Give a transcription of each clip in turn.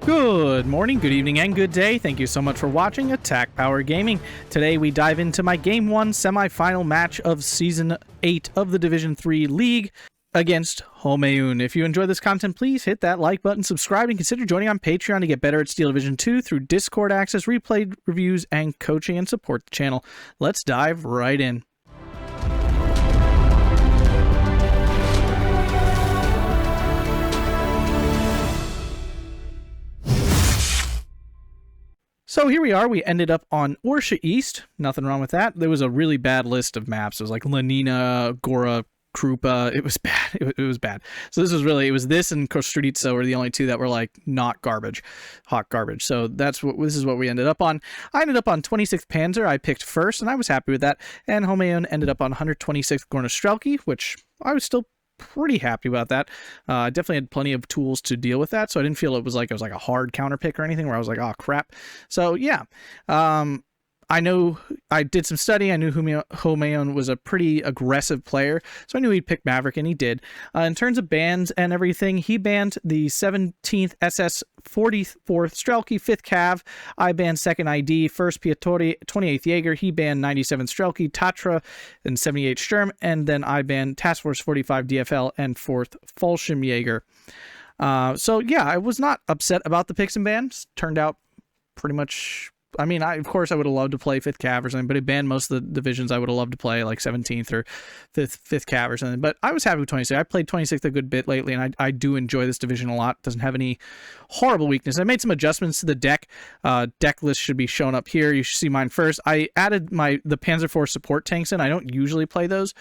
Good morning, good evening, and good day. Thank you so much for watching AtkPwr Gaming. Today we dive into my Game 1 semi-final match of Season 8 of the Division 3 League against Homayoon. If you enjoy this content, please hit that like button, subscribe, and consider joining on Patreon to get better at Steel Division 2 through Discord access, replay reviews, and coaching, and support the channel. Let's dive right in. So here we are. We ended up on Orsha East. Nothing wrong with that. There was a really bad list of maps. It was like Lenina, Gora, Krupa. It was bad. It was bad. So this was really, it was this and Gornostrelki were the only two that were like not garbage, hot garbage. So this is what we ended up on. I ended up on 26th Panzer. I picked first and I was happy with that. And Homayoon ended up on 126th Gornostrelki, which I was still pretty happy about that. I definitely had plenty of tools to deal with that, so I didn't feel it was like a hard counter pick or anything where I was like, oh crap. So yeah, I know I did some study. I knew Homayoon was a pretty aggressive player, so I knew he'd pick Maverick, and he did. In terms of bans and everything, he banned the 17th SS, 44th Strelki, 5th Cav. I banned 2nd ID, 1st Piatori, 28th Jaeger. He banned 97th Strelki, Tatra, and 78th Sturm, and then I banned Task Force 45 DFL and 4th Fallschirm Jaeger. So yeah, I was not upset about the picks and bans. Turned out pretty much. I mean, of course, I would have loved to play 5th Cav or something, but it banned most of the divisions I would have loved to play, like 17th or 5th Cav or something. But I was happy with 26th. I played 26th a good bit lately, and I do enjoy this division a lot. It doesn't have any horrible weakness. I made some adjustments to the deck. Deck list should be shown up here. You should see mine first. I added the Panzer IV support tanks in. I don't usually play those.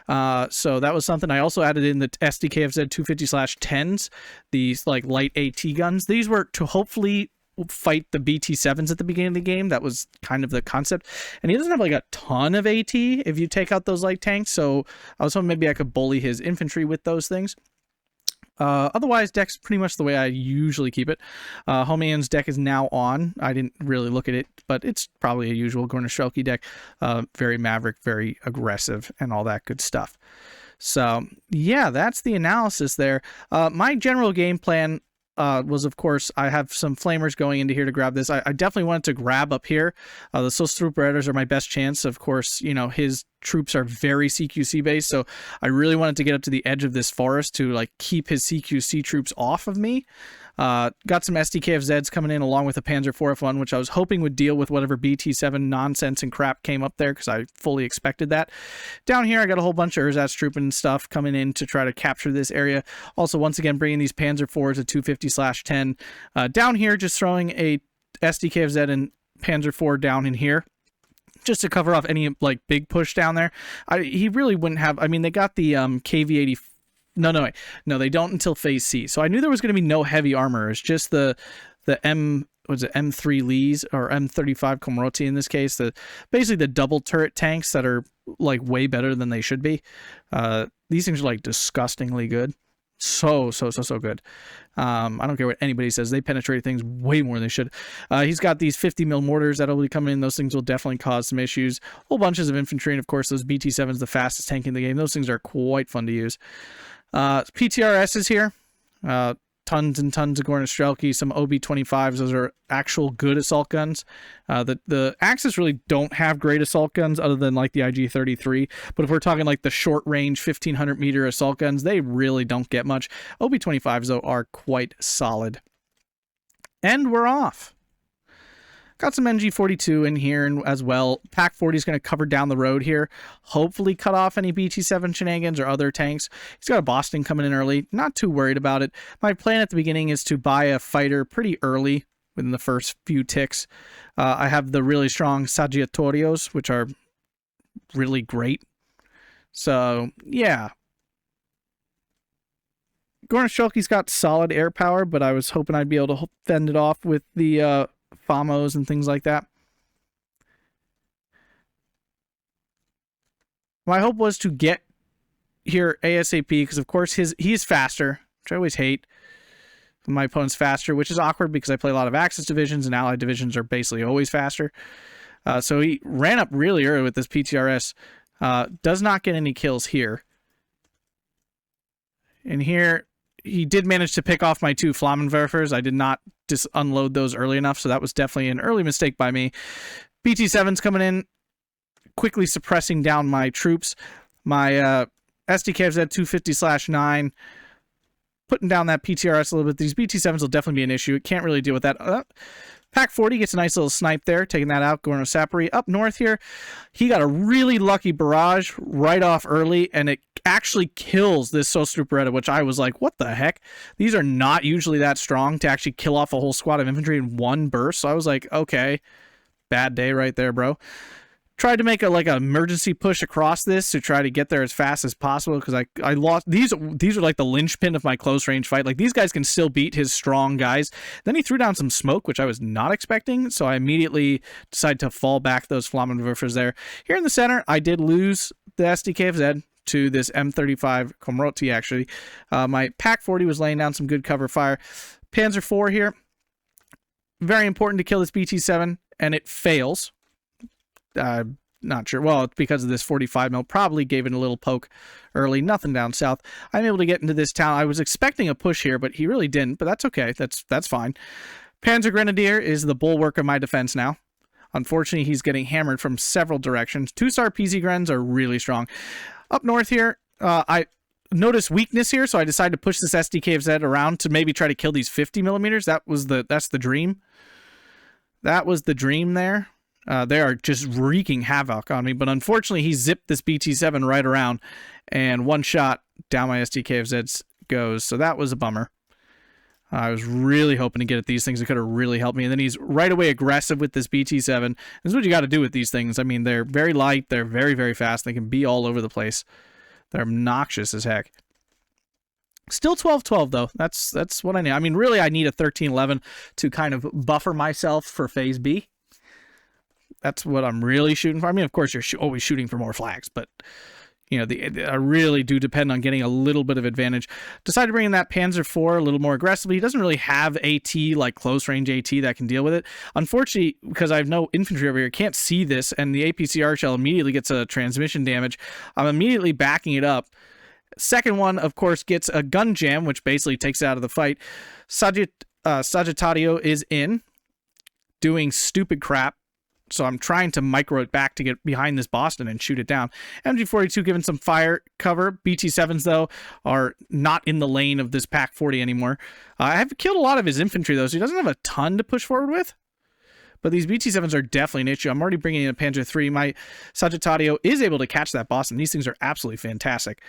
So that was something. I also added in the SDKFZ 250/10s, these like light AT guns. These were to hopefully fight the BT7s at the beginning of the game. That was kind of the concept, and he doesn't have like a ton of AT if you take out those light tanks, so I was hoping maybe I could bully his infantry with those things. Otherwise, deck's pretty much the way I usually keep it. Homayoon's deck is now on. I didn't really look at it, but it's probably a usual Gornostrelki deck. Very Maverick, very aggressive, and all that good stuff. So yeah, that's the analysis there. My general game plan was, of course, I have some flamers going into here to grab this. I definitely wanted to grab up here. The Solstrup are my best chance. Of course, you know, his troops are very CQC based, so I really wanted to get up to the edge of this forest to like keep his CQC troops off of me. Got some SDKFZs coming in along with a Panzer IV, which I was hoping would deal with whatever BT7 nonsense and crap came up there, because I fully expected that. Down here, I got a whole bunch of Ersatz troop and stuff coming in to try to capture this area. Also, once again, bringing these Panzer IVs to 250/10. Down here, just throwing a SDKFZ and Panzer IV down in here, just to cover off any like big push down there. He really wouldn't have. I mean, they got the KV-80. No, they don't until Phase C. So I knew there was going to be no heavy armor. It's just the M3 Lees or M35 Komroti in this case. Basically the double turret tanks that are like way better than they should be. These things are like disgustingly good. So good. I don't care what anybody says. They penetrate things way more than they should. He's got these 50 mil mortars that'll be coming in. Those things will definitely cause some issues. Whole bunches of infantry, and of course those BT7s, the fastest tank in the game. Those things are quite fun to use. PTRS is here. Tons and tons of Gornostrelki, some OB-25s. Those are actual good assault guns. The Axis really don't have great assault guns other than like the IG-33. But if we're talking like the short range 1500 meter assault guns, they really don't get much. OB-25s though are quite solid. And we're off. Got some NG-42 in here as well. Pak-40 is going to cover down the road here. Hopefully cut off any BT-7 shenanigans or other tanks. He's got a Boston coming in early. Not too worried about it. My plan at the beginning is to buy a fighter pretty early within the first few ticks. I have the really strong Saggiatorios, which are really great. So, yeah. Gornostrelki's got solid air power, but I was hoping I'd be able to fend it off with the FAMOs and things like that. My hope was to get here ASAP, because of course he's faster, which I always hate. My opponent's faster, which is awkward because I play a lot of Axis divisions, and Allied divisions are basically always faster. So he ran up really early with this PTRS. Does not get any kills here. And here he did manage to pick off my 2 Flammenwerfers. I did not unload those early enough, so that was definitely an early mistake by me. BT7's coming in, quickly suppressing down my troops. My SDKFZ 250/9, putting down that PTRS a little bit. These BT7s will definitely be an issue. It can't really deal with that. Pack 40 gets a nice little snipe there, taking that out. Gornostrelki up north here. He got a really lucky barrage right off early, and it actually kills this Sostruperetta, which I was like, what the heck? These are not usually that strong to actually kill off a whole squad of infantry in one burst. So I was like, okay, bad day right there, bro. Tried to make a like an emergency push across this to try to get there as fast as possible, because I lost these are like the linchpin of my close range fight. Like, these guys can still beat his strong guys. Then he threw down some smoke, which I was not expecting, so I immediately decided to fall back those Flammenwerfers there. Here in the center, I did lose the SDKFZ to this M35 Komroti, actually. My Pack 40 was laying down some good cover fire. Panzer IV here, very important to kill this BT7, and it fails. Not sure. Well, it's because of this 45 mil. Probably gave it a little poke early. Nothing down south. I'm able to get into this town. I was expecting a push here, but he really didn't. But that's okay. That's fine. Panzer Grenadier is the bulwark of my defense now. Unfortunately, he's getting hammered from several directions. 2-star PZ Grens are really strong. Up north here, I noticed weakness here, so I decided to push this SDKFZ around to maybe try to kill these 50 millimeters. That's the dream. That was the dream there. They are just wreaking havoc on me, but unfortunately he zipped this BT7 right around, and one shot down my SDKFZ goes, so that was a bummer. I was really hoping to get at these things. It could have really helped me, and then he's right away aggressive with this BT7. This is what you got to do with these things. I mean, they're very light, they're very, very fast, they can be all over the place. They're obnoxious as heck. Still 12-12 though. That's what I need. I mean, really I need a 13-11 to kind of buffer myself for phase B. That's what I'm really shooting for. I mean, of course, you're always shooting for more flags, but, you know, I really do depend on getting a little bit of advantage. Decided to bring in that Panzer IV a little more aggressively. He doesn't really have AT, like close-range AT, that can deal with it. Unfortunately, because I have no infantry over here, can't see this, and the APCR shell immediately gets a transmission damage. I'm immediately backing it up. Second one, of course, gets a gun jam, which basically takes it out of the fight. Sagittario is in, doing stupid crap. So I'm trying to micro it back to get behind this Boston and shoot it down. MG42 giving some fire cover. BT7s, though, are not in the lane of this Pack 40 anymore. I have killed a lot of his infantry, though, so he doesn't have a ton to push forward with. But these BT7s are definitely an issue. I'm already bringing in a Panzer III. My Sagittario is able to catch that Boston. These things are absolutely fantastic.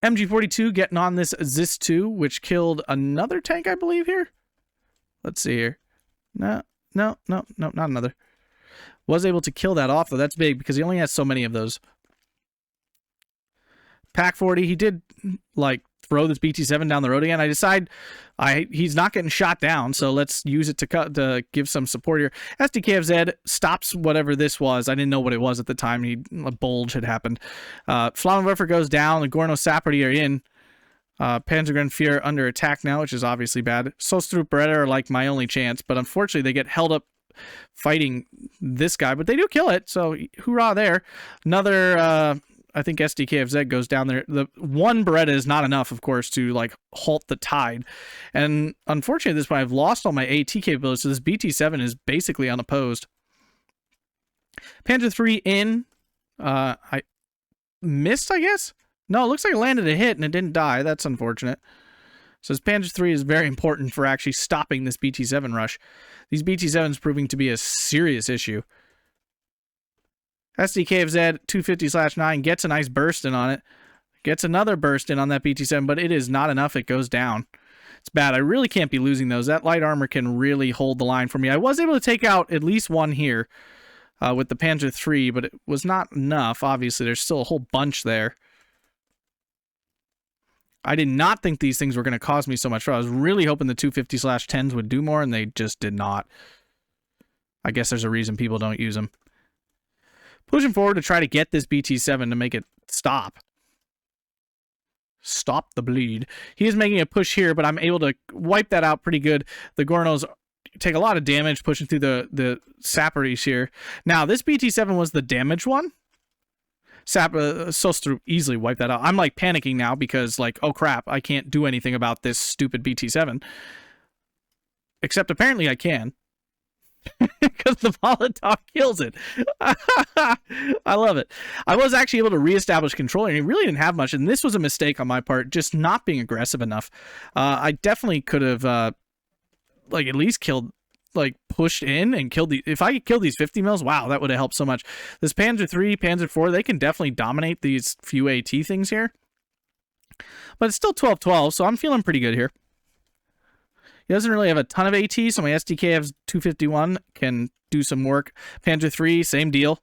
MG42 getting on this ZIS-2, which killed another tank, I believe, here. Let's see here. No, not another. Was able to kill that off, though. That's big, because he only has so many of those. Pack 40, he did, like, throw this BT7 down the road again. I decide he's not getting shot down, so let's use it to give some support here. SDKFZ stops whatever this was. I didn't know what it was at the time. A bulge had happened. Flammenwerfer goes down. The Gornostrelki are in. Panzergrenadier under attack now, which is obviously bad. Sostruperetta are like my only chance, but unfortunately they get held up fighting this guy, but they do kill it, so hoorah there. Another, I think SDKFZ goes down there. The one Beretta is not enough, of course, to like halt the tide, and unfortunately at this point I've lost all my AT capabilities, so this BT7 is basically unopposed. Panzer III in, I missed, I guess? No, it looks like it landed a hit and it didn't die. That's unfortunate. So this Panzer III is very important for actually stopping this BT7 rush. These BT7s proving to be a serious issue. SDKFZ 250/9 gets a nice burst in on it. Gets another burst in on that BT7, but it is not enough. It goes down. It's bad. I really can't be losing those. That light armor can really hold the line for me. I was able to take out at least one here with the Panzer III, but it was not enough. Obviously, there's still a whole bunch there. I did not think these things were going to cause me so much trouble. I was really hoping the 250/10s would do more, and they just did not. I guess there's a reason people don't use them. Pushing forward to try to get this BT7 to make it stop. Stop the bleed. He is making a push here, but I'm able to wipe that out pretty good. The Gornos take a lot of damage pushing through the sapperies here. Now, this BT7 was the damaged one. Sostru easily wiped that out. I'm like panicking now because like, oh crap, I can't do anything about this stupid BT7. Except apparently I can. Because the Molotov kills it. I love it. I was actually able to reestablish control, and he really didn't have much, and this was a mistake on my part, just not being aggressive enough. I definitely could have like at least killed, like pushed in and killed the, if I could kill these 50 mils, wow, that would have helped so much. This Panzer 3, Panzer 4, they can definitely dominate these few AT things here. But it's still 12-12, so I'm feeling pretty good here. He doesn't really have a ton of AT, so my SDKF's 251 can do some work. Panzer 3, same deal.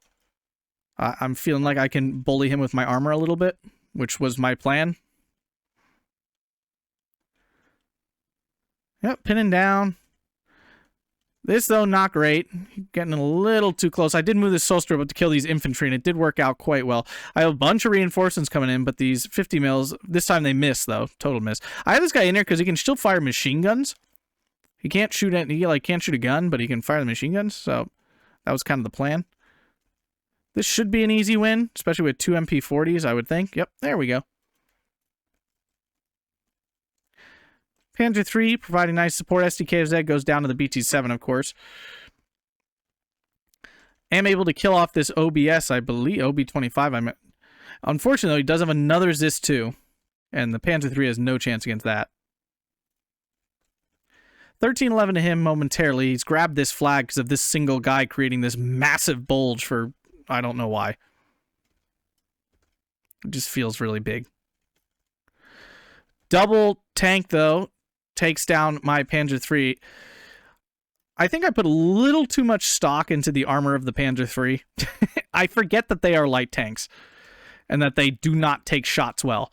I'm feeling like I can bully him with my armor a little bit, which was my plan. Yep, pinning down. This, though, not great. Getting a little too close. I did move this Solstice up to kill these infantry, and it did work out quite well. I have a bunch of reinforcements coming in, but these 50 mils, this time they miss, though. Total miss. I have this guy in here because he can still fire machine guns. He can't shoot it. He like can't shoot a gun, but he can fire the machine guns. So that was kind of the plan. This should be an easy win, especially with 2 MP40s, I would think. Yep, there we go. Panzer 3 providing nice support. SDKZ goes down to the BT7, of course. Am able to kill off this OBS, I believe. OB25, I meant. Unfortunately, he does have another ZIS-2, and the Panzer 3 has no chance against that. 13-11 to him momentarily. He's grabbed this flag because of this single guy creating this massive bulge for, I don't know why. It just feels really big. Double tank, though, takes down my Panzer 3. I think I put a little too much stock into the armor of the Panzer 3. I forget that they are light tanks and that they do not take shots well.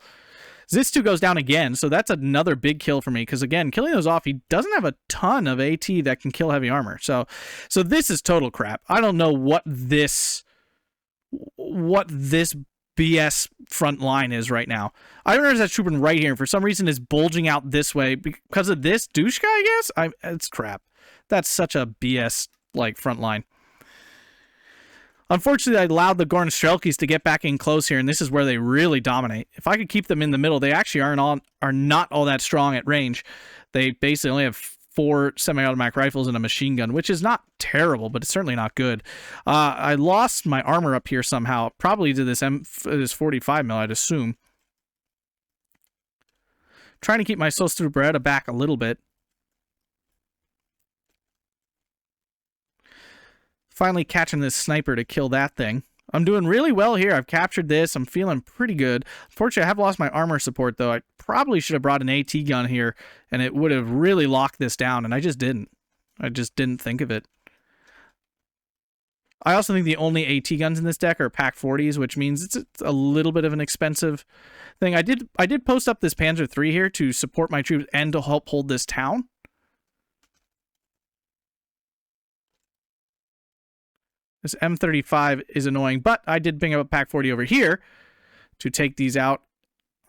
ZIS-2 goes down again, so that's another big kill for me because, again, killing those off, he doesn't have a ton of AT that can kill heavy armor. So this is total crap. I don't know what this BS front line is right now. I remember that trooping right here, and for some reason is bulging out this way because of this douche guy, I guess? It's crap. That's such a BS, like, front line. Unfortunately, I allowed the Gornostrelkis to get back in close here, and this is where they really dominate. If I could keep them in the middle, they actually are not all that strong at range. They basically only have 4 semi-automatic rifles and a machine gun, which is not terrible, but it's certainly not good. I lost my armor up here somehow, probably to this 45 mil, I'd assume. Trying to keep my Solstice Beretta back a little bit. Finally catching this sniper to kill that thing. I'm doing really well here. I've captured this. I'm feeling pretty good. Unfortunately, I have lost my armor support, though. I probably should have brought an AT gun here, and it would have really locked this down, and I just didn't. I just didn't think of it. I also think the only AT guns in this deck are Pak 40s, which means it's a little bit of an expensive thing. I did post up this Panzer 3 here to support my troops and to help hold this town. This M35 is annoying, but I did bring up a Pak 40 over here to take these out.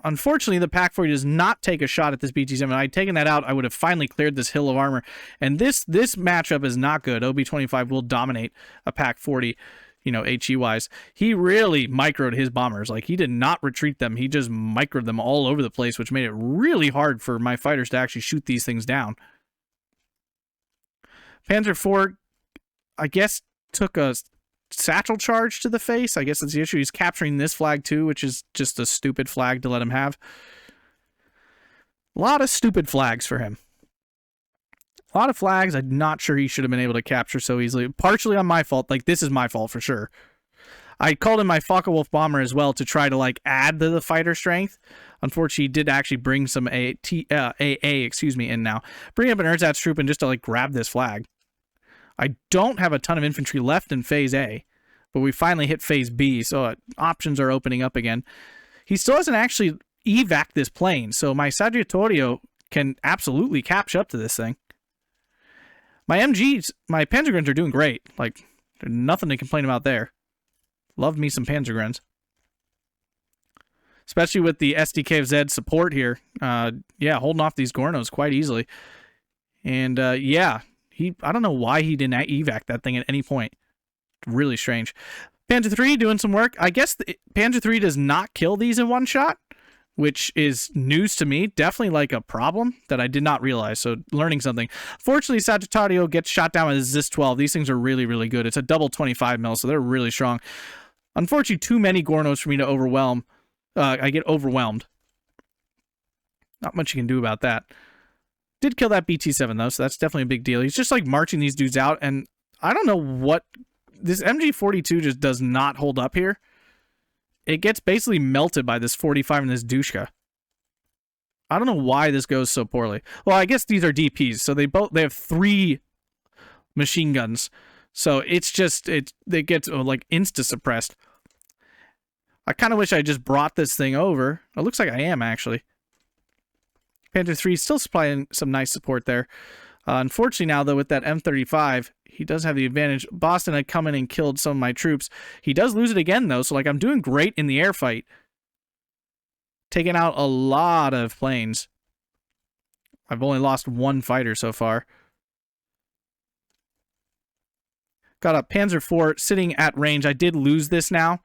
Unfortunately, the Pak 40 does not take a shot at this BT7. If I had taken that out, I would have finally cleared this hill of armor. And this matchup is not good. OB25 will dominate a Pak 40, you know, HE-wise. He really microed his bombers. Like, he did not retreat them. He just microed them all over the place, which made it really hard for my fighters to actually shoot these things down. Panzer 4, I guess, took a satchel charge to the face. I guess that's the issue. He's capturing this flag too, which is just a stupid flag to let him have. A lot of stupid flags for him. A lot of flags I'm not sure he should have been able to capture so easily. Partially on my fault. Like, this is my fault for sure. I called in my Focke-Wulf bomber as well to try to, like, add to the fighter strength. Unfortunately, he did actually bring some AA in now. Bring up an ersatz troop and just to, like, grab this flag. I don't have a ton of infantry left in Phase A, but we finally hit Phase B, so options are opening up again. He still hasn't actually evac this plane, so my Saggiatorio can absolutely catch up to this thing. My MGs, my Panzergrens are doing great. Like, there's nothing to complain about there. Love me some Panzergrens. Especially with the SDKZ support here. Yeah, holding off these Gornos quite easily. And, yeah. I don't know why he didn't evac that thing at any point. Really strange. Panzer 3 doing some work. I guess Panzer 3 does not kill these in one shot, which is news to me. Definitely like a problem that I did not realize. So learning something. Fortunately, Sagittario gets shot down with Zis 12. These things are really, really good. It's a double 25 mil, so they're really strong. Unfortunately, too many Gornos for me to overwhelm. I get overwhelmed. Not much you can do about that. Did kill that BT-7 though, so that's definitely a big deal. He's just like marching these dudes out, and I don't know what... This MG42 just does not hold up here. It gets basically melted by this 45 and this Dushka. I don't know why this goes so poorly. Well, I guess these are DPs, so they have 3 machine guns. So it's just, it gets like insta-suppressed. I kind of wish I just brought this thing over. It looks like I am, actually. Panzer 3 is still supplying some nice support there. Unfortunately now, though, with that M35, he does have the advantage. Boston had come in and killed some of my troops. He does lose it again, though, so like I'm doing great in the air fight. Taking out a lot of planes. I've only lost 1 fighter so far. Got a Panzer IV sitting at range. I did lose this now.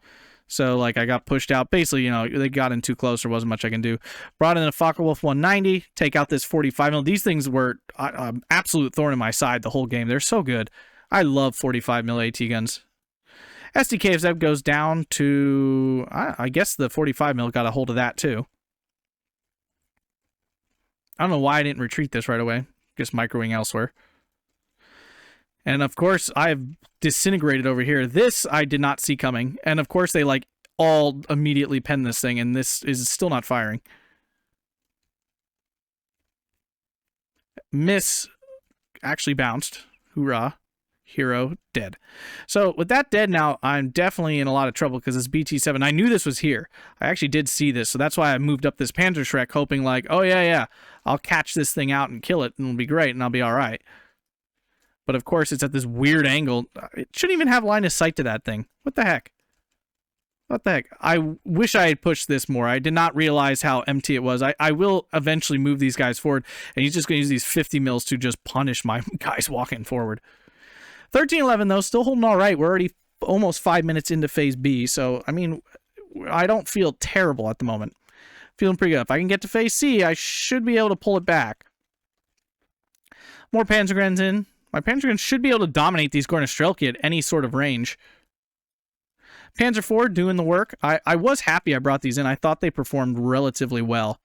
So, like, I got pushed out. Basically, you know, they got in too close. There wasn't much I can do. Brought in a Focke-Wulf 190. Take out this 45 mil. These things were absolute thorn in my side the whole game. They're so good. I love 45 mil AT guns. SDKFZ goes down to... I guess the 45 mil got a hold of that, too. I don't know why I didn't retreat this right away. Just microwing elsewhere. And of course, I've disintegrated over here. This I did not see coming. And of course, they like all immediately pen this thing, and this is still not firing. Miss actually bounced. Hoorah. Hero dead. So with that dead now, I'm definitely in a lot of trouble because this BT-7, I knew this was here. I actually did see this, so that's why I moved up this Panzer Shrek, hoping like, oh yeah, I'll catch this thing out and kill it, and it'll be great, and I'll be all right. But of course, it's at this weird angle. It shouldn't even have line of sight to that thing. What the heck? What the heck? I wish I had pushed this more. I did not realize how empty it was. I will eventually move these guys forward, and he's just going to use these 50 mils to just punish my guys walking forward. 1311, though, still holding all right. We're already almost 5 minutes into Phase B, so, I mean, I don't feel terrible at the moment. Feeling pretty good. If I can get to Phase C, I should be able to pull it back. More Panzergrens in. My Panzergrens should be able to dominate these Gornostrelki at any sort of range. Panzer IV doing the work. I was happy I brought these in. I thought they performed relatively well.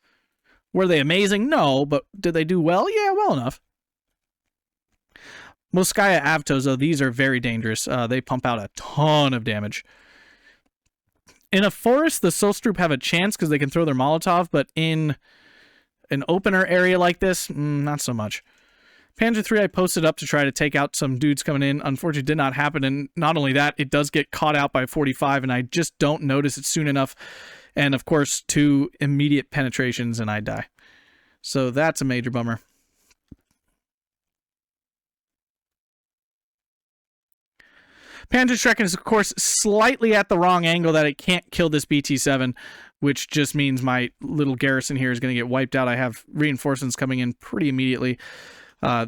Were they amazing? No, but did they do well? Yeah, well enough. Moskaya Avtos, though, these are very dangerous. They pump out a ton of damage. In a forest, the Solstrup have a chance because they can throw their Molotov, but in an opener area like this, not so much. Panzer III I posted up to try to take out some dudes coming in. Unfortunately, it did not happen, and not only that, it does get caught out by 45, and I just don't notice it soon enough. And, of course, 2 immediate penetrations, and I die. So that's a major bummer. Panzer Shrek is, of course, slightly at the wrong angle that it can't kill this BT-7, which just means my little garrison here is going to get wiped out. I have reinforcements coming in pretty immediately.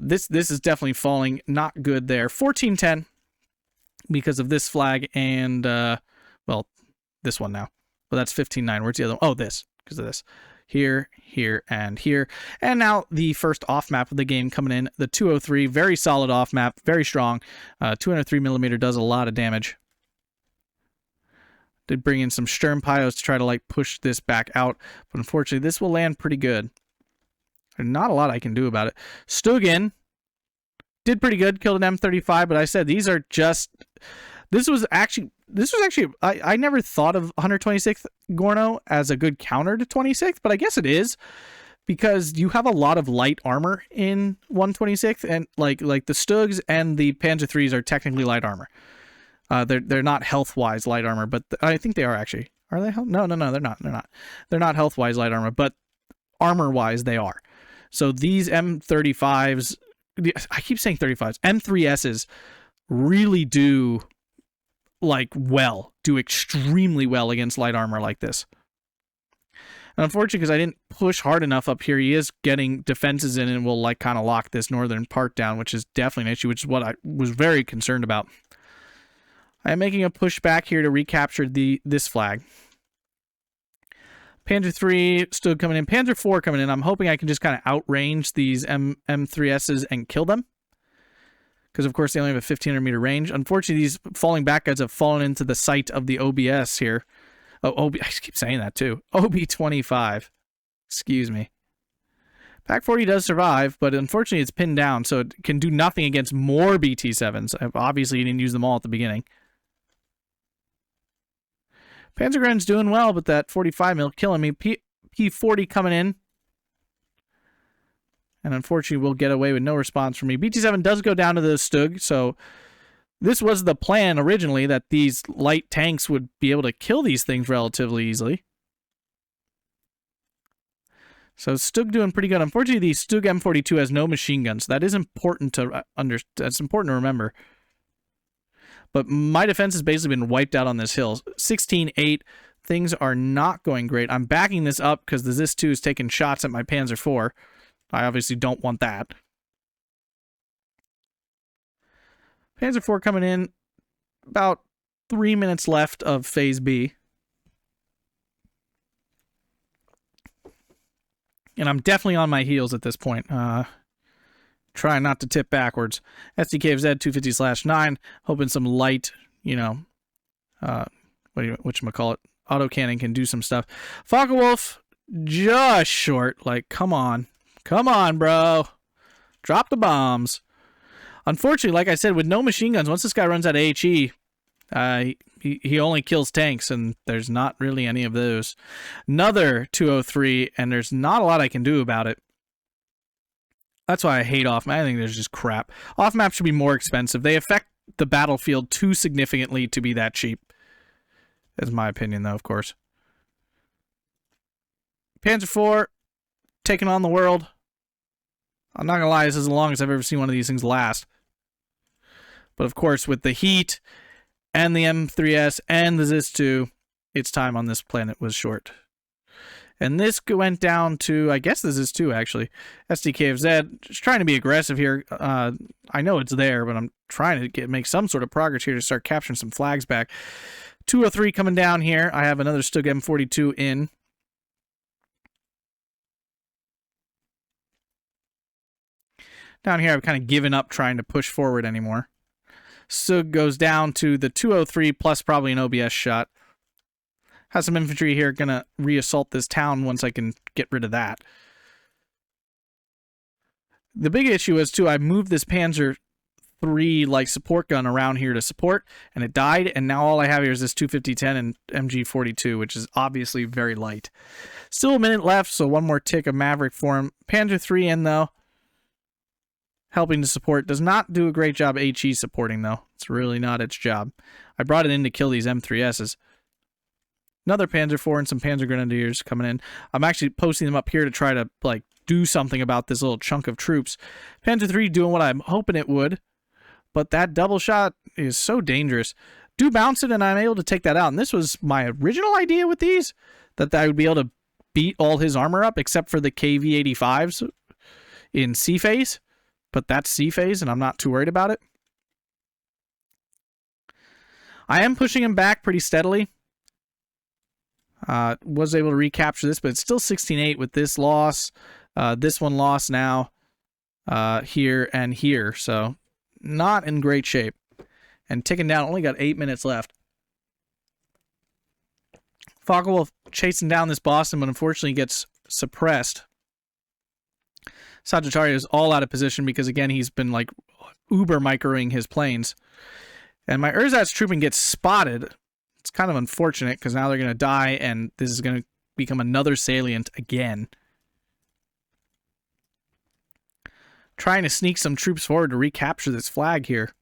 This is definitely falling not good there. 1410 because of this flag and, well, this one now. Well, that's 15-9. Where's the other one? Oh, this, because of this. Here, here, and here. And now the first off-map of the game coming in. The 203, very solid off-map, very strong. 203mm does a lot of damage. Did bring in some Sturmpyos to try to, like, push this back out. But unfortunately, this will land pretty good. There's not a lot I can do about it. Stugin did pretty good, killed an M35, but I said these are just... This was actually... I never thought of 126th Gorno as a good counter to 26th, but I guess it is because you have a lot of light armor in 126th, and like the Stugs and the Panzer IIIs are technically light armor. They're not health-wise light armor, but I think they are actually. Are they? No, they're not. They're not health-wise light armor, but armor-wise they are. So these M35s, I keep saying 35s, M3Ss really do do extremely well against light armor like this. And unfortunately, because I didn't push hard enough up here, he is getting defenses in and will like kind of lock this northern part down, which is definitely an issue, which is what I was very concerned about. I am making a push back here to recapture this flag. Panzer 3 Stug coming in. Panzer 4 coming in. I'm hoping I can just kind of outrange these M3Ss and kill them. Because, of course, they only have a 1,500 meter range. Unfortunately, these falling back guys have fallen into the sight of the OBS here. Oh, I keep saying that, too. OB-25. Excuse me. Pack 40 does survive, but unfortunately it's pinned down, so it can do nothing against more BT-7s. Obviously, you didn't use them all at the beginning. Panzergren's doing well, but that 45 mil killing me. P-40 coming in. And unfortunately, we'll get away with no response from me. BT-7 does go down to the Stug, so this was the plan originally, that these light tanks would be able to kill these things relatively easily. So Stug doing pretty good. Unfortunately, the Stug M42 has no machine guns. So that is important to that's important to remember. But my defense has basically been wiped out on this hill. 16-8. Things are not going great. I'm backing this up because the ZIS-2 is taking shots at my Panzer 4. I obviously don't want that. Panzer 4 coming in. About 3 minutes left of Phase B. And I'm definitely on my heels at this point. Trying not to tip backwards. SDKFZ 250/9. Hoping some light, you know, whatchamacallit, autocannon can do some stuff. Focke-Wulf, just short. Like, come on. Come on, bro. Drop the bombs. Unfortunately, like I said, with no machine guns, once this guy runs out of HE, he only kills tanks, and there's not really any of those. Another 203, and there's not a lot I can do about it. That's why I hate off-map. I think there's just crap. Off-map should be more expensive. They affect the battlefield too significantly to be that cheap. That's my opinion, though, of course. Panzer 4, taking on the world. I'm not going to lie, this is the longest I've ever seen one of these things last. But, of course, with the heat and the M3S and the ZIS-2, its time on this planet was short. And this went down to, I guess this is 2, actually. SDKFZ, just trying to be aggressive here. I know it's there, but I'm trying to make some sort of progress here to start capturing some flags back. 203 coming down here. I have another Stug M42 in. Down here, I've kind of given up trying to push forward anymore. Stug goes down to the 203 plus probably an OBS shot. Has some infantry here, gonna reassault this town once I can get rid of that. The big issue is, too, I moved this Panzer 3 like support gun around here to support, and it died, and now all I have here is this 250-10 and MG42, which is obviously very light. Still a minute left, so one more tick of Maverick for him. Panzer 3 in, though. Helping to support. Does not do a great job HE supporting, though. It's really not its job. I brought it in to kill these M3Ss. Another Panzer 4 and some Panzer Grenadiers coming in. I'm actually posting them up here to try to, like, do something about this little chunk of troops. Panzer 3 doing what I'm hoping it would, but that double shot is so dangerous. Do bounce it, and I'm able to take that out. And this was my original idea with these, that I would be able to beat all his armor up, except for the KV-85s in C-phase. But that's C-phase, and I'm not too worried about it. I am pushing him back pretty steadily. Was able to recapture this, but it's still 16-8 with this loss. This one lost now here and here, so not in great shape. And ticking down, only got 8 minutes left. Focke-Wulf chasing down this Boston, but unfortunately gets suppressed. Sagittario is all out of position because, again, he's been, like, uber-microing his planes. And my Ersatz trooping gets spotted. It's kind of unfortunate because now they're going to die, and this is going to become another salient again. Trying to sneak some troops forward to recapture this flag here.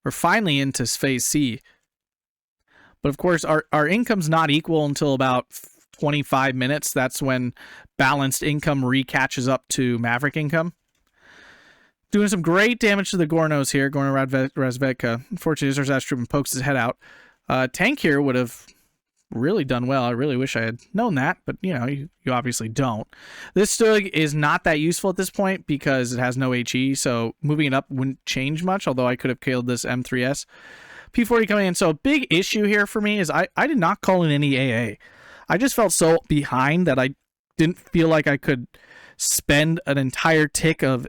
We're finally into Phase C. But, of course, our income's not equal until about 25 minutes. That's when balanced income recatches up to Maverick income. Doing some great damage to the Gornos here. Gornostrelki. Unfortunately, his Ersatz trooping pokes his head out. Tank here would have really done well. I really wish I had known that, but, you know, you obviously don't. This Stug is not that useful at this point because it has no HE, so moving it up wouldn't change much, although I could have killed this M3S. P40 coming in. So a big issue here for me is I did not call in any AA. I just felt so behind that I didn't feel like I could spend an entire tick of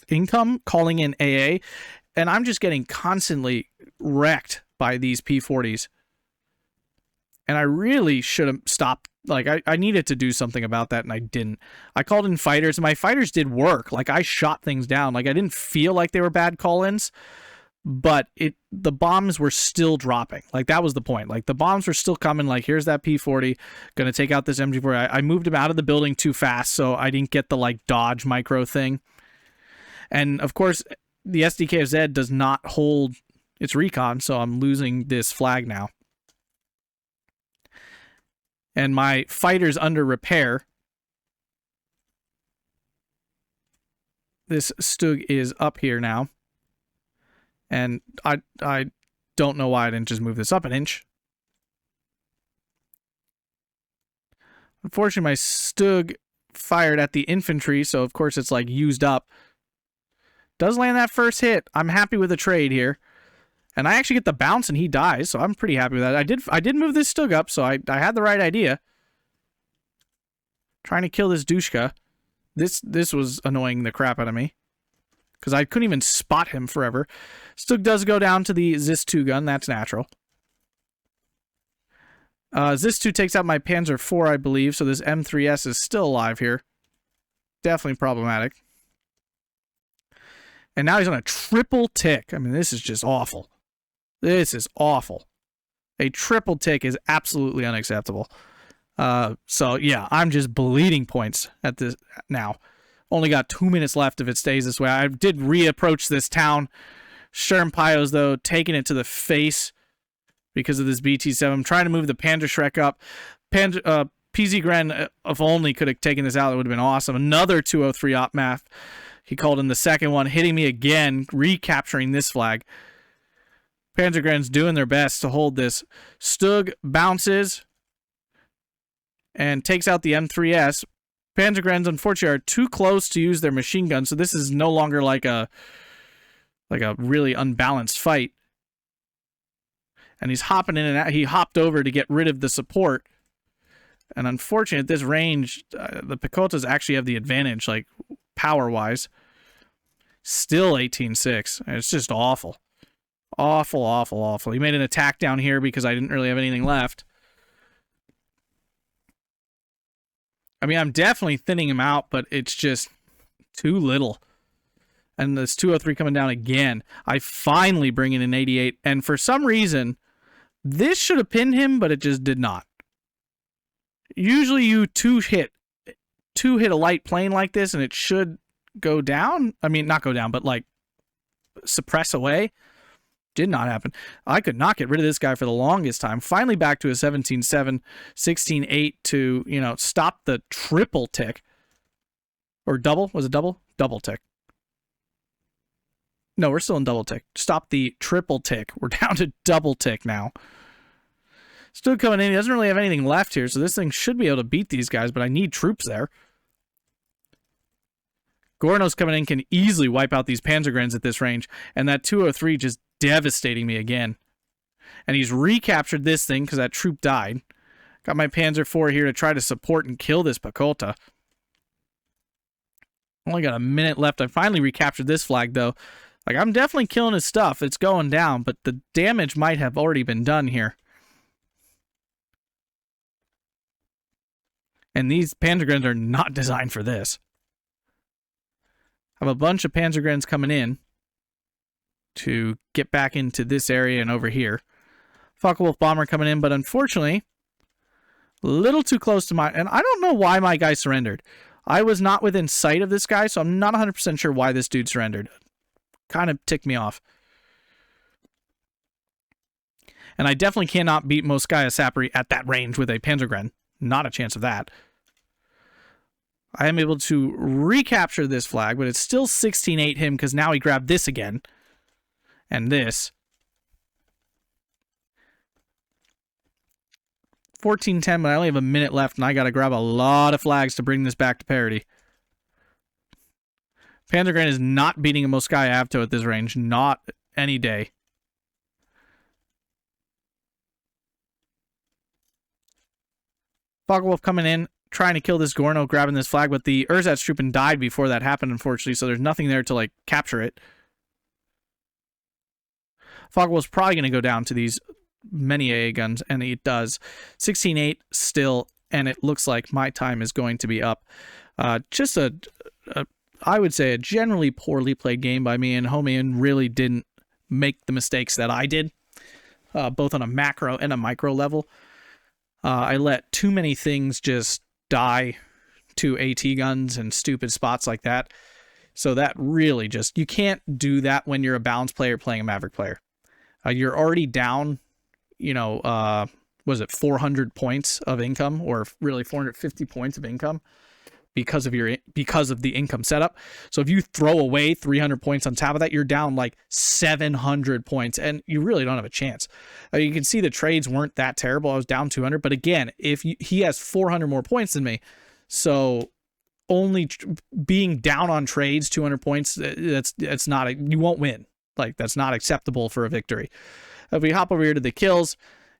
income calling in AA, and I'm just getting constantly wrecked by these P40s. And I really should have stopped. Like, I needed to do something about that, and I didn't. I called in fighters, and my fighters did work. Like, I shot things down. Like, I didn't feel like they were bad call-ins, but the bombs were still dropping. Like, that was the point. Like, the bombs were still coming. Like, here's that P40, gonna take out this MG4. I moved him out of the building too fast, so I didn't get the, like, dodge micro thing. And, of course, the SDKFZ does not hold its recon, so I'm losing this flag now. And my fighter's under repair. This Stug is up here now. And I don't know why I didn't just move this up an inch. Unfortunately, my Stug fired at the infantry, so of course it's like used up. Does land that first hit. I'm happy with the trade here. And I actually get the bounce and he dies, so I'm pretty happy with that. I did move this Stug up, so I had the right idea. Trying to kill this Dushka. This was annoying the crap out of me, because I couldn't even spot him forever. Stug does go down to the Zis-2 gun. That's natural. Zis-2 takes out my Panzer IV, I believe, so this M3S is still alive here. Definitely problematic. And now he's on a triple tick. I mean, this is just awful. This is awful. A triple tick is absolutely unacceptable. So, yeah, I'm just bleeding points at this now. Only got 2 minutes left if it stays this way. I did reapproach this town. Shermpyos, though, taking it to the face because of this BT-7. I'm trying to move the Panzer Shrek up. PZ Gren, if only could have taken this out, it would have been awesome. Another 203 op math. He called in the second one, hitting me again, recapturing this flag. Panzer Gren's doing their best to hold this. Stug bounces and takes out the M3S. Panzer Grens, unfortunately, are too close to use their machine gun, so this is no longer like a really unbalanced fight. And he's hopping in and out. He hopped over to get rid of the support. And unfortunately, at this range, the Picotas actually have the advantage, like, power-wise. Still 18-6. It's just awful. Awful, awful, awful. He made an attack down here because I didn't really have anything left. I mean, I'm definitely thinning him out, but it's just too little. And this 203 coming down again. I finally bring in an 88, and for some reason, this should have pinned him, but it just did not. Usually you two-hit a light plane like this, and it should go down. I mean, not go down, but, like, suppress away. Did not happen. I could not get rid of this guy for the longest time. Finally back to a 17-7, 16-8 to, you know, stop the triple tick. Or double? Was it double? Double tick. No, we're still in double tick. Stop the triple tick. We're down to double tick now. Still coming in. He doesn't really have anything left here, so this thing should be able to beat these guys, but I need troops there. Gorno's coming in, can easily wipe out these Panzer Grens at this range, and that 203 just devastating me again. And he's recaptured this thing because that troop died. Got my Panzer IV here to try to support and kill this Picolta. Only got a minute left. I finally recaptured this flag, though. Like, I'm definitely killing his stuff. It's going down, but the damage might have already been done here. And these Panzer Grens are not designed for this. I have a bunch of Panzer Grens coming in to get back into this area and over here. Focke-Wulf Bomber coming in, but unfortunately, a little too close to my... And I don't know why my guy surrendered. I was not within sight of this guy, so I'm not 100% sure why this dude surrendered. Kind of ticked me off. And I definitely cannot beat Moskaya Sapri at that range with a Panzer Gren. Not a chance of that. I am able to recapture this flag, but it's still 16-8 him because now he grabbed this again. And this. 14-10, but I only have a minute left, and I got to grab a lot of flags to bring this back to parity. Panzer Gren is not beating a Moskaya Avto at this range. Not any day. Focke-Wulf coming in, trying to kill this Gorno, grabbing this flag, but the Erzatstruppen died before that happened, unfortunately, so there's nothing there to, like, capture it. Focke-Wulf's probably going to go down to these many AA guns, and it does. 16-8 still, and it looks like my time is going to be up. Just I would say, a generally poorly played game by me, and Homayoon really didn't make the mistakes that I did, both on a macro and a micro level. I let too many things just die to AT guns and stupid spots like that. So that really just, you can't do that when you're a balanced player playing a Maverick player. You're already down, you know, was it 400 points of income, or really 450 points of income because of the income setup. So if you throw away 300 points on top of that, you're down like 700 points, and you really don't have a chance. You can see the trades weren't that terrible. I was down 200, but again, he has 400 more points than me, so only being down on trades 200 points, that's not you won't win. Like, that's not acceptable for a victory. If we hop over here to the kills,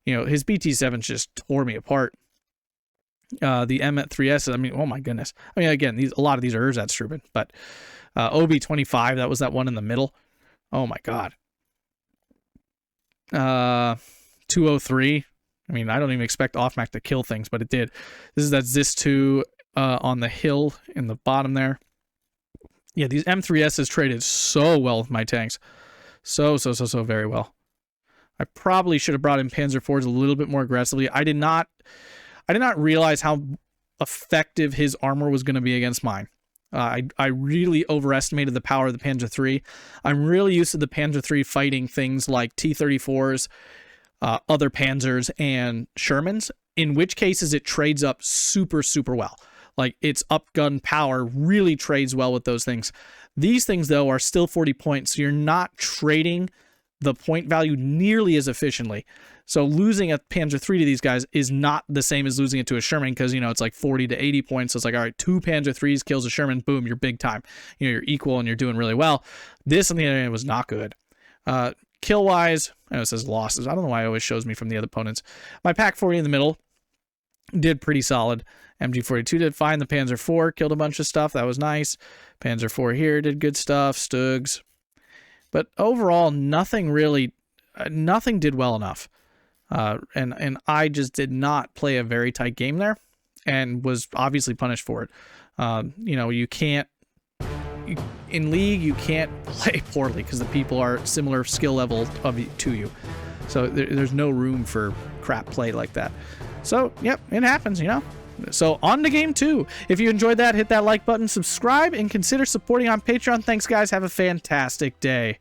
you know, his BT7s just tore me apart. The M3S, I mean, oh my goodness. I mean, again, a lot of these are Erzatstruppen, but OB25, that was that one in the middle. Oh my god. 203. I mean, I don't even expect Offmac to kill things, but it did. This is that Zis-2 on the hill in the bottom there. Yeah, these M3Ss traded so well with my tanks. So very well. I probably should have brought in Panzer IVs a little bit more aggressively. I did not realize how effective his armor was going to be against mine. I really overestimated the power of the Panzer III. I'm really used to the Panzer III fighting things like T-34s, other Panzers, and Shermans, in which cases it trades up super well. Like, its upgun power really trades well with those things. These things, though, are still 40 points, so you're not trading the point value nearly as efficiently. So losing a Panzer III to these guys is not the same as losing it to a Sherman, because, you know, it's like 40 to 80 points. So it's like, all right, 2 Panzer IIIs kills a Sherman, boom, you're big time. You know, you're equal and you're doing really well. This, on the other hand, was not good. Kill-wise, I know it says losses. I don't know why it always shows me from the other opponents. My Pak 40 in the middle did pretty solid. MG42 did fine. The Panzer IV killed a bunch of stuff. That was nice. Panzer IV here did good stuff. Stugs. But overall, nothing did well enough. And I just did not play a very tight game there, and was obviously punished for it. You know, in League, you can't play poorly because the people are similar skill level to you. So there's no room for crap play like that. So, yep, it happens, you know. So on to game 2. If you enjoyed that, hit that like button, subscribe, and consider supporting on Patreon. Thanks, guys. Have a fantastic day.